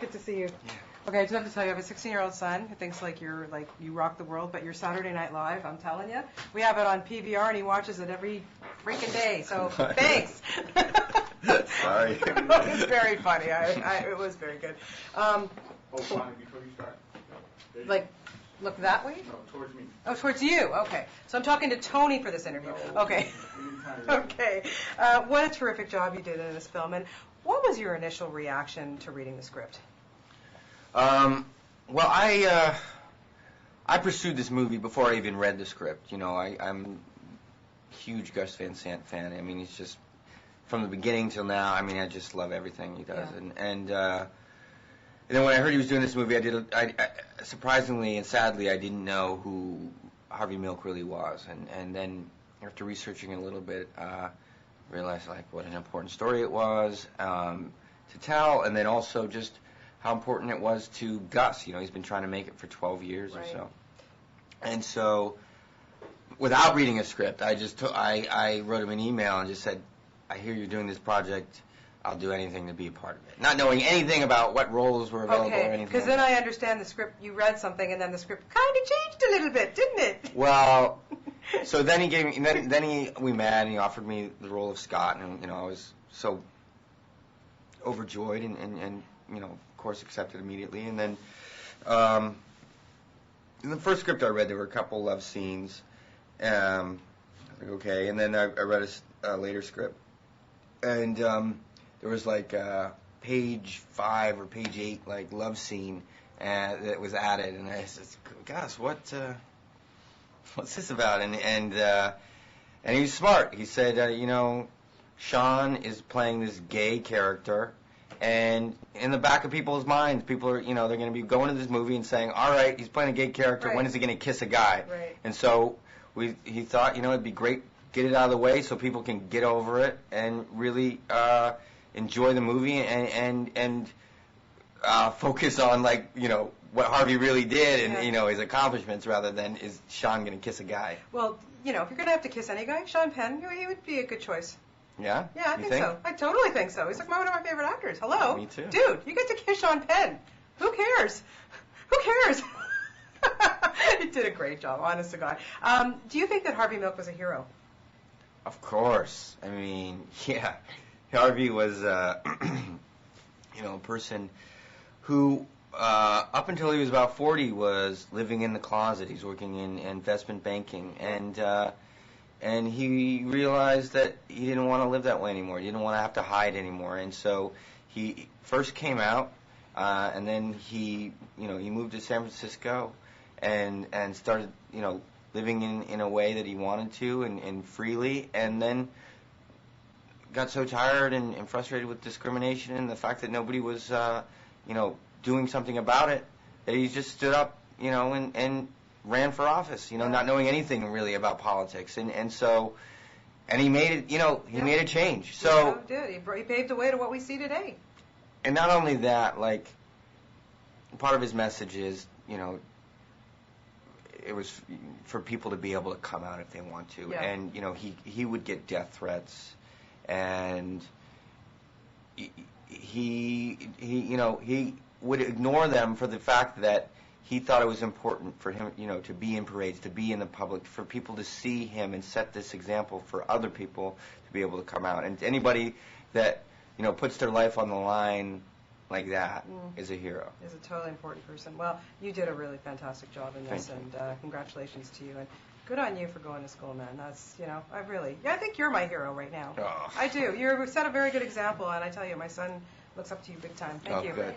Good to see you. Okay, I just have to tell you, I have a 16-year-old son who thinks you rock the world, but you're Saturday Night Live, I'm telling you. We have it on PVR, and he watches it every freaking day, so thanks. Sorry. It was very funny. It was very good. Bonnie, before you start. Look that way? No, towards me. Oh, towards you. Okay. So I'm talking to Tony for this interview. Okay. Okay. What a terrific job you did in this film. And what was your initial reaction to reading the script? Well, I pursued this movie before I even read the script. You know, I'm a huge Gus Van Sant fan. I mean, he's just, from the beginning till now, I mean, I just love everything he does. Yeah. And then when I heard he was doing this movie, I surprisingly and sadly, I didn't know who Harvey Milk really was. And then after researching it a little bit, realized what an important story it was to tell, and then also just how important it was to Gus. You know, he's been trying to make it for 12 years or so. And so, without reading a script, I wrote him an email and just said, I hear you're doing this project. I'll do anything to be a part of it. Not knowing anything about what roles were available or anything. Because then I understand the script, you read something and then the script kind of changed a little bit, didn't it? Well, so then he gave me, we met and he offered me the role of Scott, and, you know, I was so overjoyed and you know, of course accepted immediately. And then in the first script I read, there were a couple love scenes. Okay, and then I read a later script. And there was page 5 or page 8 love scene that was added, and I said, "Gus, what's this about?" And he was smart. He said, "You know, Sean is playing this gay character, and in the back of people's minds, people are, you know, they're going to be going to this movie and saying, all right, he's playing a gay character. When is he going to kiss a guy?" Right. And so he thought, you know, it'd be great. Get it out of the way so people can get over it and really enjoy the movie and focus on, you know, what Harvey really did and, you know, his accomplishments rather than is Sean going to kiss a guy. Well, you know, if you're going to have to kiss any guy, Sean Penn, he would be a good choice. Yeah? Yeah, I think so. I totally think so. He's one of my favorite actors. Hello? Me too. Dude, you get to kiss Sean Penn. Who cares? Who cares? He did a great job, honest to God. Do you think that Harvey Milk was a hero? Of course. I mean, yeah. Harvey was, you know, a person who, up until he was about 40, was living in the closet. He's working in investment banking. And he realized that he didn't want to live that way anymore. He didn't want to have to hide anymore. And so he first came out, and then he moved to San Francisco and started, you know, living in a way that he wanted to and freely, and then got so tired and frustrated with discrimination and the fact that nobody was, you know, doing something about it, that he just stood up, you know, and ran for office, you know, not knowing anything really about politics. And so he made it, you know, he made a change. So he did. He paved the way to what we see today. And not only that, part of his message is, you know, it was for people to be able to come out if they want to. Yeah. And, you know, he would get death threats, and he you know, he would ignore them for the fact that he thought it was important for him, you know, to be in parades, to be in the public, for people to see him and set this example for other people to be able to come out. And anybody that, you know, puts their life on the line like that is a hero. Is a totally important person. Well, you did a really fantastic job in this, and congratulations to you. And good on you for going to school, man. That's, you know, I think you're my hero right now. Oh. I do. You set a very good example, and I tell you, my son looks up to you big time. Thank you. Good.